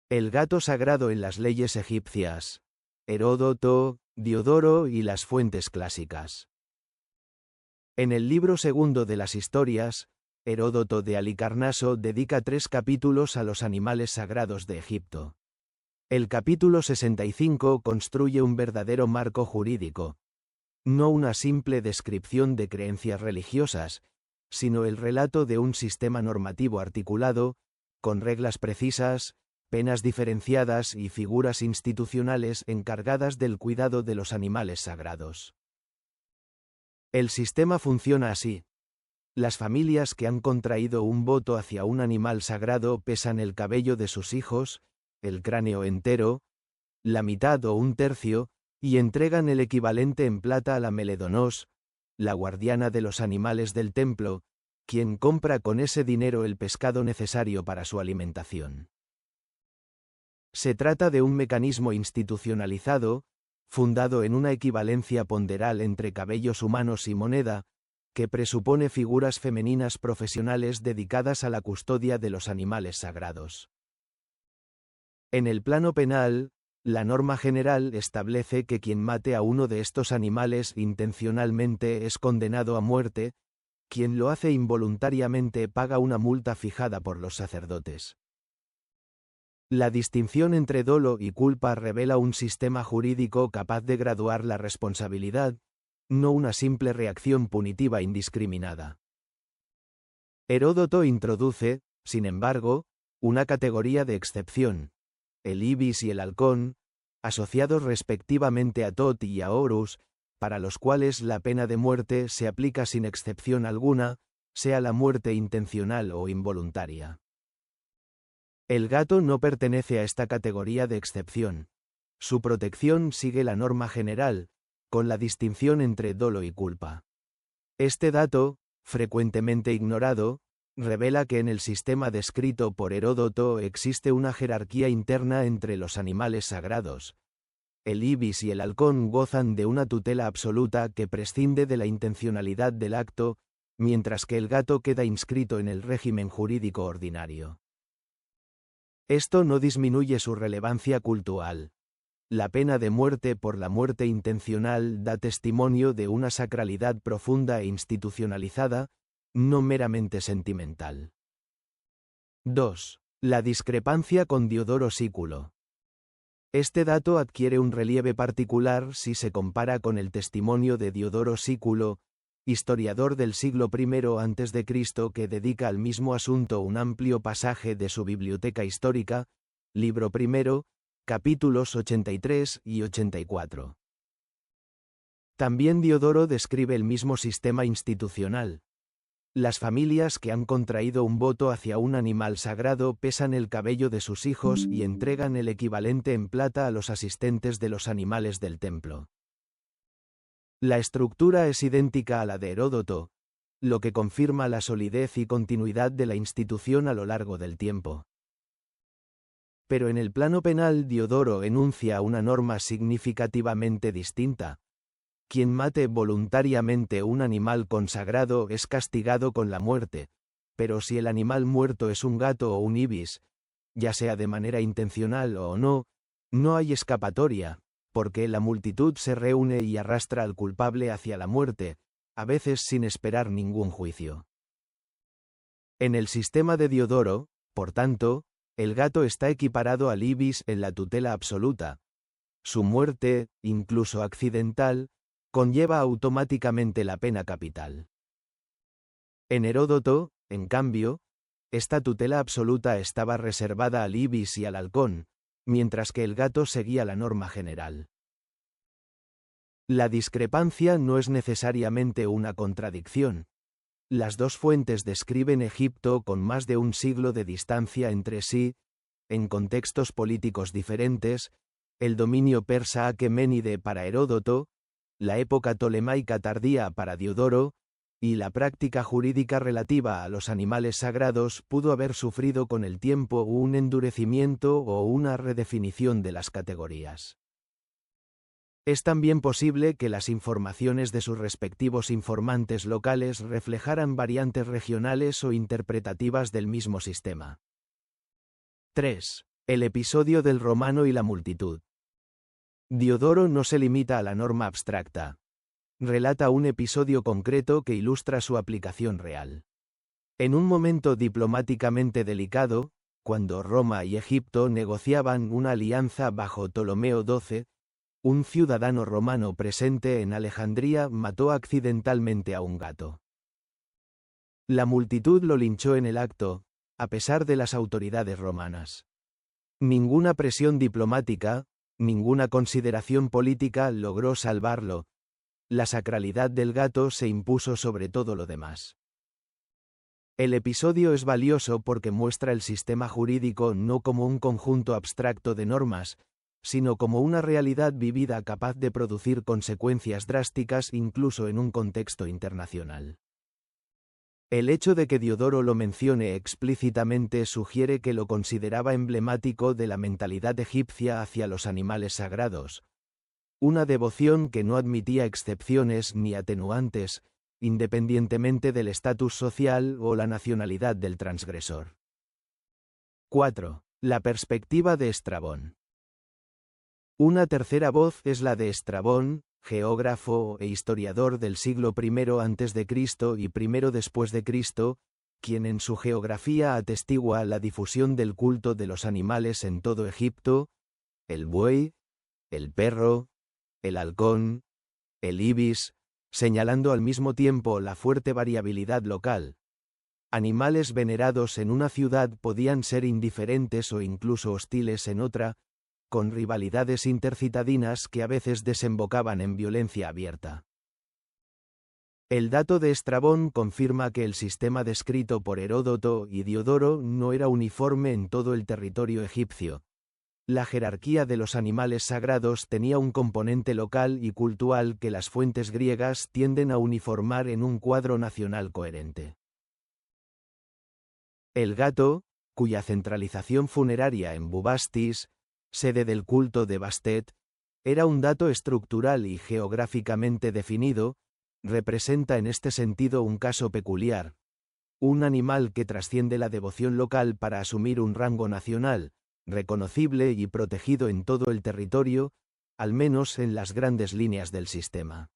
El gato sagrado en las leyes egipcias. Heródoto, Diodoro y las fuentes clásicas. En el libro segundo de las historias, Heródoto de Halicarnaso dedica 3 capítulos a los animales sagrados de Egipto. El capítulo 65 construye un verdadero marco jurídico. No una simple descripción de creencias religiosas, sino el relato de un sistema normativo articulado, con reglas precisas, penas diferenciadas y figuras institucionales encargadas del cuidado de los animales sagrados. El sistema funciona así. Las familias que han contraído un voto hacia un animal sagrado pesan el cabello de sus hijos, el cráneo entero, la mitad o un tercio, y entregan el equivalente en plata a la Meledonos, la guardiana de los animales del templo, quien compra con ese dinero el pescado necesario para su alimentación. Se trata de un mecanismo institucionalizado, fundado en una equivalencia ponderal entre cabellos humanos y moneda, que presupone figuras femeninas profesionales dedicadas a la custodia de los animales sagrados. En el plano penal, la norma general establece que quien mate a uno de estos animales intencionalmente es condenado a muerte, quien lo hace involuntariamente paga una multa fijada por los sacerdotes. La distinción entre dolo y culpa revela un sistema jurídico capaz de graduar la responsabilidad, no una simple reacción punitiva indiscriminada. Heródoto introduce, sin embargo, una categoría de excepción: el ibis y el halcón, asociados respectivamente a Tot y a Horus, para los cuales la pena de muerte se aplica sin excepción alguna, sea la muerte intencional o involuntaria. El gato no pertenece a esta categoría de excepción. Su protección sigue la norma general, con la distinción entre dolo y culpa. Este dato, frecuentemente ignorado, revela que en el sistema descrito por Heródoto existe una jerarquía interna entre los animales sagrados. El ibis y el halcón gozan de una tutela absoluta que prescinde de la intencionalidad del acto, mientras que el gato queda inscrito en el régimen jurídico ordinario. Esto no disminuye su relevancia cultural. La pena de muerte por la muerte intencional da testimonio de una sacralidad profunda e institucionalizada, no meramente sentimental. 2. La discrepancia con Diodoro Sículo. Este dato adquiere un relieve particular si se compara con el testimonio de Diodoro Sículo, historiador del siglo I a.C. que dedica al mismo asunto un amplio pasaje de su biblioteca histórica, libro I, capítulos 83 y 84. También Diodoro describe el mismo sistema institucional. Las familias que han contraído un voto hacia un animal sagrado pesan el cabello de sus hijos y entregan el equivalente en plata a los asistentes de los animales del templo. La estructura es idéntica a la de Heródoto, lo que confirma la solidez y continuidad de la institución a lo largo del tiempo. Pero en el plano penal Diodoro enuncia una norma significativamente distinta. Quien mate voluntariamente un animal consagrado es castigado con la muerte, pero si el animal muerto es un gato o un ibis, ya sea de manera intencional o no, no hay escapatoria, porque la multitud se reúne y arrastra al culpable hacia la muerte, a veces sin esperar ningún juicio. En el sistema de Diodoro, por tanto, el gato está equiparado al ibis en la tutela absoluta. Su muerte, incluso accidental, conlleva automáticamente la pena capital. En Heródoto, en cambio, esta tutela absoluta estaba reservada al ibis y al halcón, mientras que el gato seguía la norma general. La discrepancia no es necesariamente una contradicción. Las dos fuentes describen Egipto con más de un siglo de distancia entre sí, en contextos políticos diferentes, el dominio persa aqueménide para Heródoto, la época tolemaica tardía para Diodoro, y la práctica jurídica relativa a los animales sagrados pudo haber sufrido con el tiempo un endurecimiento o una redefinición de las categorías. Es también posible que las informaciones de sus respectivos informantes locales reflejaran variantes regionales o interpretativas del mismo sistema. 3. El episodio del romano y la multitud. Diodoro no se limita a la norma abstracta. Relata un episodio concreto que ilustra su aplicación real. En un momento diplomáticamente delicado, cuando Roma y Egipto negociaban una alianza bajo Ptolomeo XII, un ciudadano romano presente en Alejandría mató accidentalmente a un gato. La multitud lo linchó en el acto, a pesar de las autoridades romanas. Ninguna presión diplomática, ninguna consideración política logró salvarlo. La sacralidad del gato se impuso sobre todo lo demás. El episodio es valioso porque muestra el sistema jurídico no como un conjunto abstracto de normas, sino como una realidad vivida capaz de producir consecuencias drásticas incluso en un contexto internacional. El hecho de que Diodoro lo mencione explícitamente sugiere que lo consideraba emblemático de la mentalidad egipcia hacia los animales sagrados, una devoción que no admitía excepciones ni atenuantes, independientemente del estatus social o la nacionalidad del transgresor. 4. La perspectiva de Estrabón. Una tercera voz es la de Estrabón, geógrafo e historiador del siglo I a.C. y I después de Cristo, quien en su geografía atestigua la difusión del culto de los animales en todo Egipto, el buey, el perro, el halcón, el ibis, señalando al mismo tiempo la fuerte variabilidad local. Animales venerados en una ciudad podían ser indiferentes o incluso hostiles en otra, con rivalidades intercitadinas que a veces desembocaban en violencia abierta. El dato de Estrabón confirma que el sistema descrito por Heródoto y Diodoro no era uniforme en todo el territorio egipcio. La jerarquía de los animales sagrados tenía un componente local y cultural que las fuentes griegas tienden a uniformar en un cuadro nacional coherente. El gato, cuya centralización funeraria en Bubastis, sede del culto de Bastet, era un dato estructural y geográficamente definido, representa en este sentido un caso peculiar, un animal que trasciende la devoción local para asumir un rango nacional, reconocible y protegido en todo el territorio, al menos en las grandes líneas del sistema.